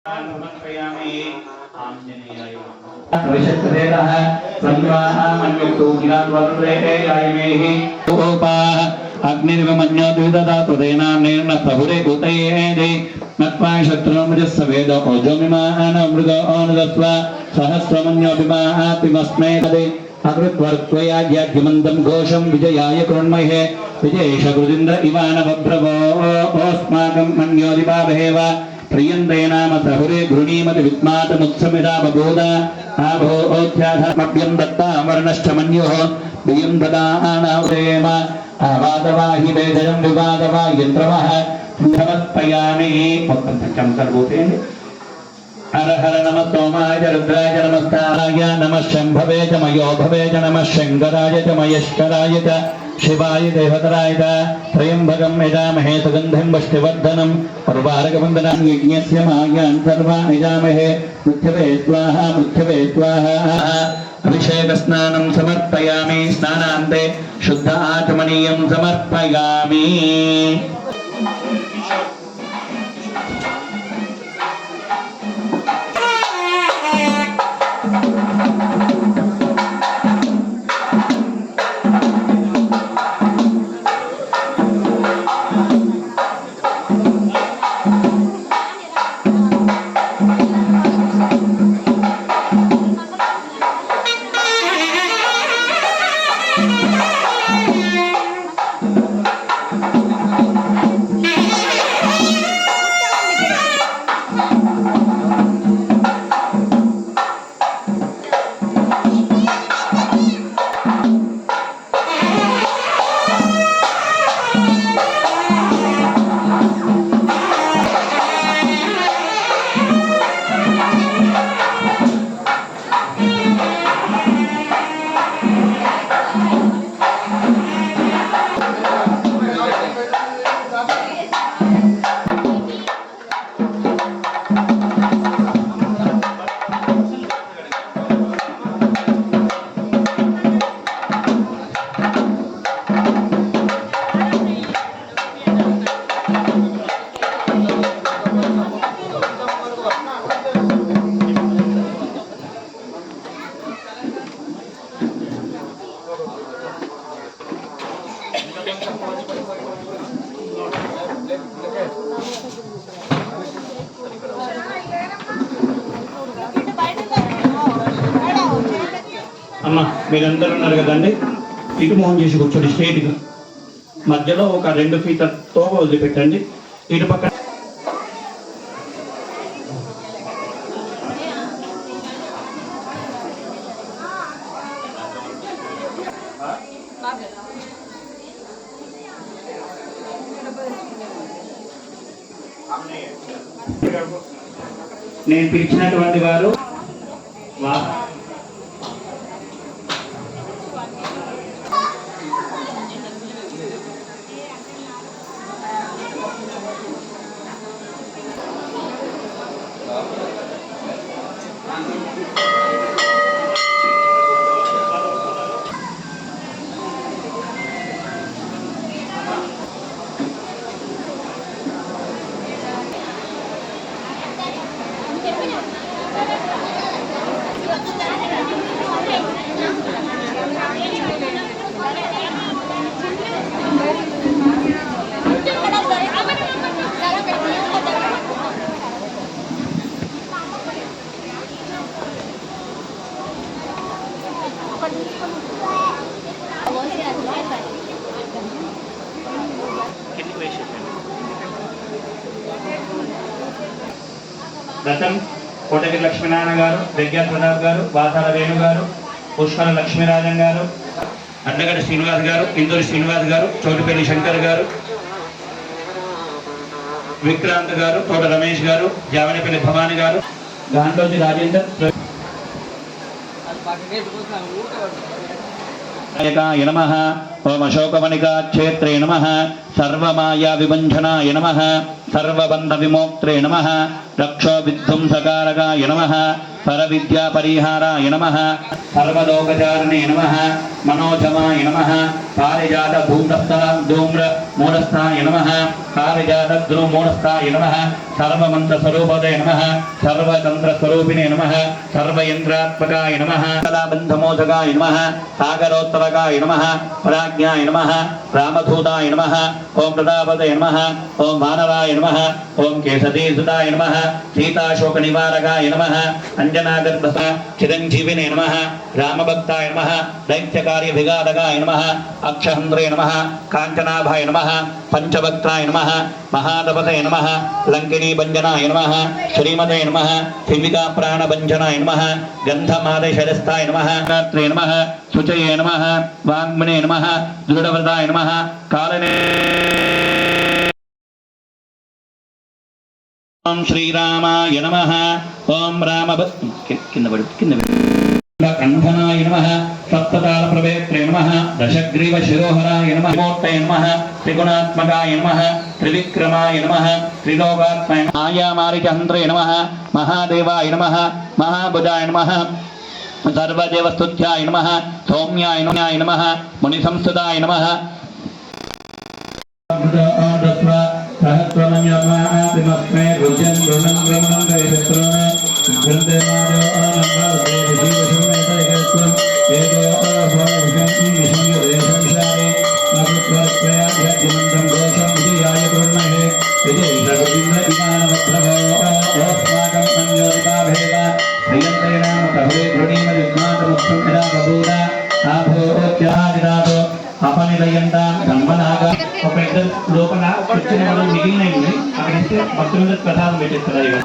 अग्रत्वर्त्वयाज्ञमन्तं घोषं विजयाय कृण्महे विजयेशकृदिन्द्र इवानवभ्रवो अस्माकं मन्योदिपाभेव प्रियन्ते नाम सहुरे गृणीमति विद्मातमुत्समिदा बबोध आभोध्याधर्मभ्यं दत्ता वर्णश्च मन्युः बियं ददानावरेम आवादवाहि वेदयं विवादवायन्त्रवः समर्पयामि पक्कं सर्वोते हर हर नमः सोमाय रुद्राय नमस्ताराय नमः शंभवे च मयो भवे च नमः शंकराय च महेश्वराय च शिवाय देवतराय च त्र्यंबकं यजामहे सुगन्धिं पुष्टिवर्धनम् उर्वारुकवन्दनं यज्ञस्य मायान् सर्वान् यजामहे मृच्छवे स्वाहा अभिषेकस्नानं समर्पयामि स्नानान्ते शुद्ध आचमनीयं समर्पयामि। అమ్మ మీరందరూ ఉన్నారు కదండి, ఇటు మోహన్ చేసి కూర్చోండి స్ట్రైట్గా. మధ్యలో ఒక 2 ఫీట్ల తోవ వదిలిపెట్టండి. ఇటు పక్కన నేను పిలిచినటువంటి వారు రతం కోటగిరి లక్ష్మీనారాయణ గారు, దగ్గర ప్రతాప్ గారు, వాసాల వేణు గారు, పుష్కర లక్ష్మీరాజన్ గారు, అడ్డగడ్డ శ్రీనివాస్ గారు, ఇందూరి శ్రీనివాస్ గారు, చోటుపల్లి శంకర్ గారు, విక్రాంత్ గారు, తోట రమేష్ గారు, జావనిపల్లి భవాని గారు, గాంధోజీ రాజేందర్ नमः। ओम अशोकमणिका क्षेत्रे नमः। सर्वमाया विभंजनाय नमः। सर्वबंध विमोक्त्रे नमः। रक्षो विध्वंसकारकाय नमः। परविद्या परिहाराय नमः। सर्वलोकचारिणे नमः। मनोजवाय नमः पारिजात धूम्र मूलस्थाय नमः पारिजात ध्रुव मूलस्थाय नमः सर्वमंत्र स्वरूपदे नमः सर्वतंत्र स्वरूपिणे नमः सर्वयंत्रात्मकाय नमः कलाबंधमोदकाय नमः सागरोत्तरकाय नमः प्राज्ञाय नमः रामधूताय नमः ओम प्रतापदे नमः ओम मानवाय नमः ओम केशतीसुताय नमः सीताशोक निवारकाय नमः अंजनागर्भः चिरंजीविने नमः रामभक्ताय नमः दैत्यकार्य विघातकाय नमः अक्षहन्द्रे नमः कांचनाभाय नमः पंचभक्ताय नमः महातपसे नमः लंकिनी भंजनाय नमः श्रीमते नमः शिविका प्राणभंजनाय नमः गंधमादशरस्थाय नमः गात्रे नमः शुचये नमः वाग्मने नमः दृढ़व्रताय नमः कालने ओम श्रीरामाय नमः ओम कंधनाय नमः सप्तताल प्रवेत्रे नमः दशग्रीव शिरोहराय नमः मूर्तये नमः त्रिगुणात्मकाय नमः त्रिविक्रमाय नमः त्रिलोकात्मय आयामारिचन्द्रे नमः महादेवाय नमः महाबुधाय नमः सर्वदेवस्तुत्याय नमः सौम्याय नमः मुनिसंस्तुताय नमः सहस्रमन्यमातिमस्मै रुजन् ऋणं ग्रमणं गैरत्रोण ग्रन्थे माधव आनन्दार्थे विजीवशुमेतैकत्वम् एतो अभवशं विषंयदेशंशारे नपुत्रत्रयाध्यजिमन्तं दोषं विजयाय पूर्णहे विजयशगुन्द्र इमानमत्रभो अस्माकम् अन्योदिताभेद प्रियन्ते नाम कहे धृणीमयुग्मातमुक्तं यदा बभूव आभोत्यादिदातो अपनिलयन्ता धर्मनागा ఒక ఇద్దరు లోపల వచ్చిన వాళ్ళు మిగిలినవి అక్కడిస్తే భక్తుల ప్రసాదం పెట్టిస్తారు ఇక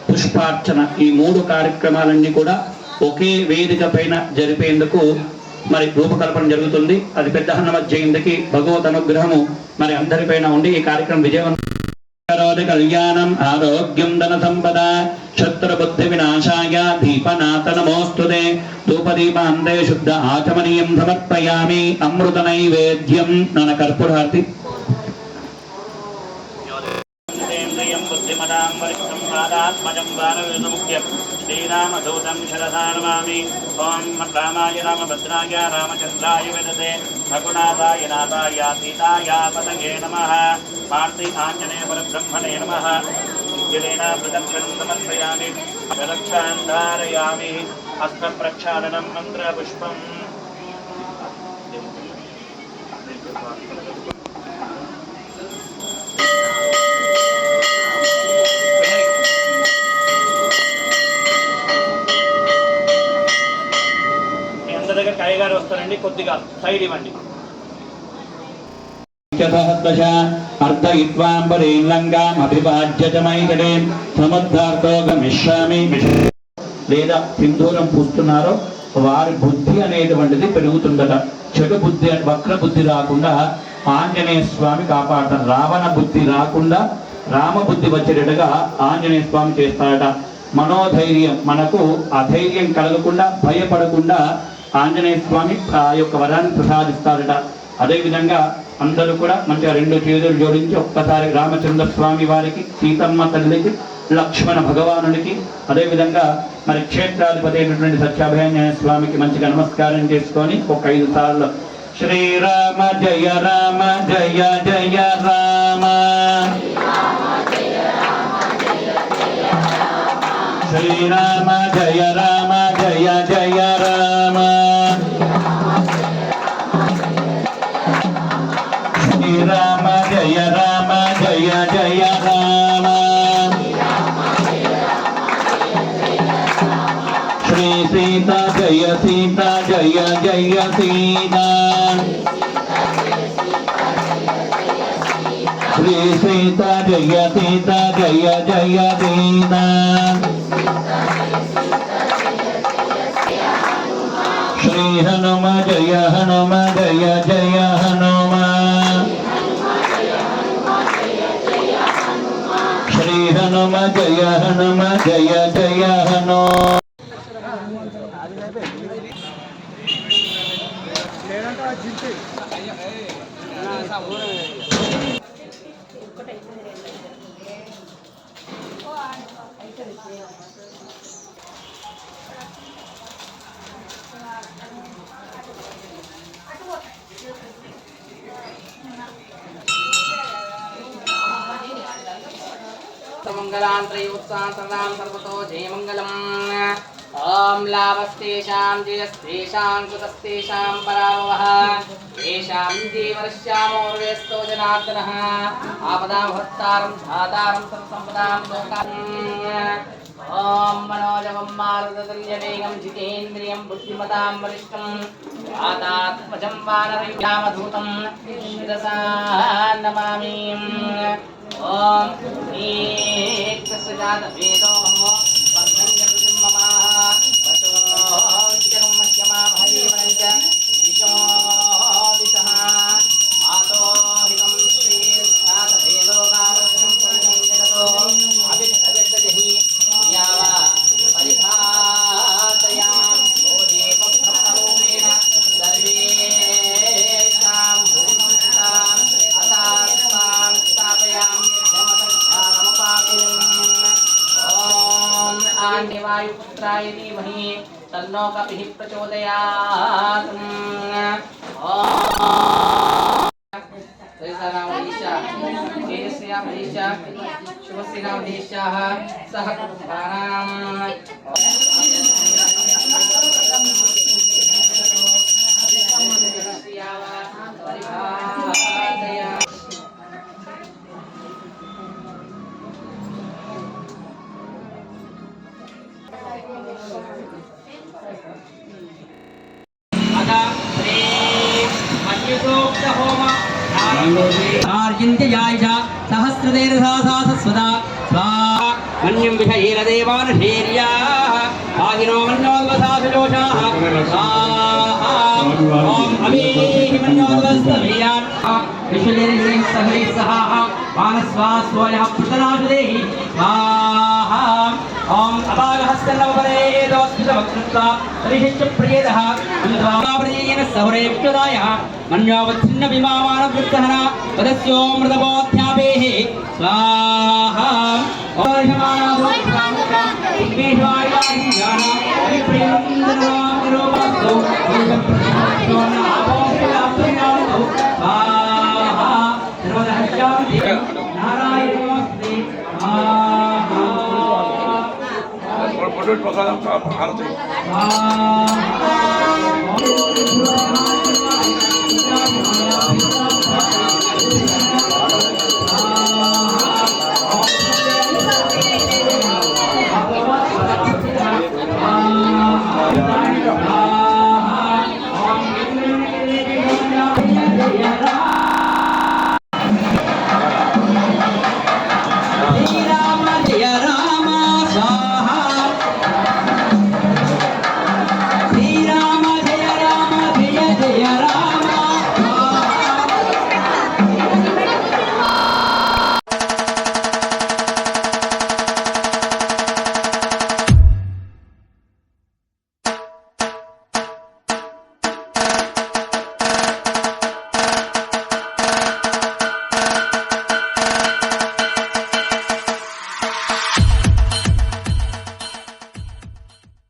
పుష్పార్చన ఈ మూడు కార్యక్రమాలన్నీ కూడా ఒకే వేదిక పైన జరిపేందుకు మరి రూపకల్పన జరుగుతుంది. అది పెద్ద హనుమత్ జయంతికి భగవత్ అనుగ్రహము మరి అందరిపైన ఉండి ఈ కార్యక్రమం విజయవంతం కళ్యాణం ఆరోగ్యం ధన సంపద శత్రు బుద్ధి వినాశాయ దీపనాథ నమోస్తుతే ధూపదీపాంతే శుద్ధ ఆచమనీయం సమర్పయామి అమృత నైవేద్యం నన కర్పూరార్తి श्रीरामदूतं शरदानमामि ओम रामाय रामभद्राय रामचन्द्राय विदते रघुनाथाय नाथाय सीताय पतये नमः मारुति आञ्जनेय परब्रह्मणे नमः जलेन प्रदक्षिणं समर्पयामि रक्षां धारयामि हस्तप्रक्षालनं मन्त्रपुष्पम् కైగారు వస్తారండి కొద్దిగా సైడ్ ఇవ్వండి లేదా సింధూరం పూస్తున్నారో వారి బుద్ధి అనేటువంటిది పెరుగుతుందట. చెడు బుద్ధి వక్ర బుద్ధి రాకుండా ఆంజనేయ స్వామి కాపాడతారు. రావణ బుద్ధి రాకుండా రామ బుద్ధి వచ్చేటట్టుగా ఆంజనేయ స్వామి చేస్తాడట. మనోధైర్యం మనకు అధైర్యం కలగకుండా భయపడకుండా ఆంజనేయ స్వామి ఆ యొక్క వరాన్ని ప్రసాదిస్తారట. అదేవిధంగా అందరూ కూడా మంచిగా రెండు చేతులు జోడించి ఒక్కసారి రామచంద్ర స్వామి వారికి, సీతమ్మ తల్లికి, లక్ష్మణ భగవానునికి, అదేవిధంగా మరి క్షేత్రాధిపతి అయినటువంటి సత్యాభయాంజనేయ స్వామికి మంచిగా నమస్కారం చేసుకొని ఒక 5 సార్లు శ్రీరామ జయ రామ జయ జయ రామ శ్రీరామ జయ రామ జయ జయ రామ శ్రీరామ జయ రామ జయ జయ రామ శ్రీ సీత జయ సీత జయ జయ సీత శ్రీ సీత జయ సీత జయ జయ సీత श्री हनुम जय जय हनुम श्री हनुम హనుమ జయ హనుమ జయ జయ హను मंगलांत्रयोत्साह सर्वां सर्वतो जय मंगलम् ओम लाभस्तेषां जयस्तेषां कुतस्तेषां पराभवः येषां देवर्ष्यामोर्वेस्तो जनार्दनः आपदामहत्तारं धातारं सर्वसम्पदां लोकान् ओम मनोजवं मारुततुल्यवेगं जितेन्द्रियं बुद्धिमतां वरिष्ठं वातात्मजं वानरयुधामधूतं शिरसा नमामि ओम एकस्य वेदो वर्धन्यं मम वचो चिरं मह्यमा भैवनञ्च दिशो दिशः आतो हितं श्रीर्घातभेदो गावस्य पुरुषं जगतो अभिषजहि यावा परिभातयां बोधेपब्रह्मरूपेण सर्वेषां भूतां अतास्तां स्थापयामि ओम आण्डवायुपुत्राय धीमहि तन्नो कपिः प्रचोदयात् शुभस्यनामधीशाः सह कुटुम्बानां सहस्रदेर्घासासस्वदा स्वाहा मन्यं विषयेन देवानशेर्याः भागिनो मन्योद्वसासुजोषाः स्वाहा ॐ अमीहि मन्योद्वस्तवेयान् विश्वदेर्घैः सहैः सहाः मानस्वास्वयः प्रतनाशुदेहि स्वाहा ओम अपागहस्तनवपरे दोस्मितवक्त्रत्वा परिशिष्ट प्रियदः अन्वाप्रजेन सौरेक्षदायः मन्यावच्छिन्न विमामानवृत्तहना वदस्योमृतबोध्यापेः स्वाहा ओर्हमानादो विघ्नेश्वारिवाहिञ्जाना परिप्रेमन्दनवामिरोपास्तौ ओषप्रतिमास्तोनापोषयाप्तयास्तौ स्वाहा सर्वदहस्यामि नारायणोऽस्ते स्वाहा Produk makanan harus. Ah.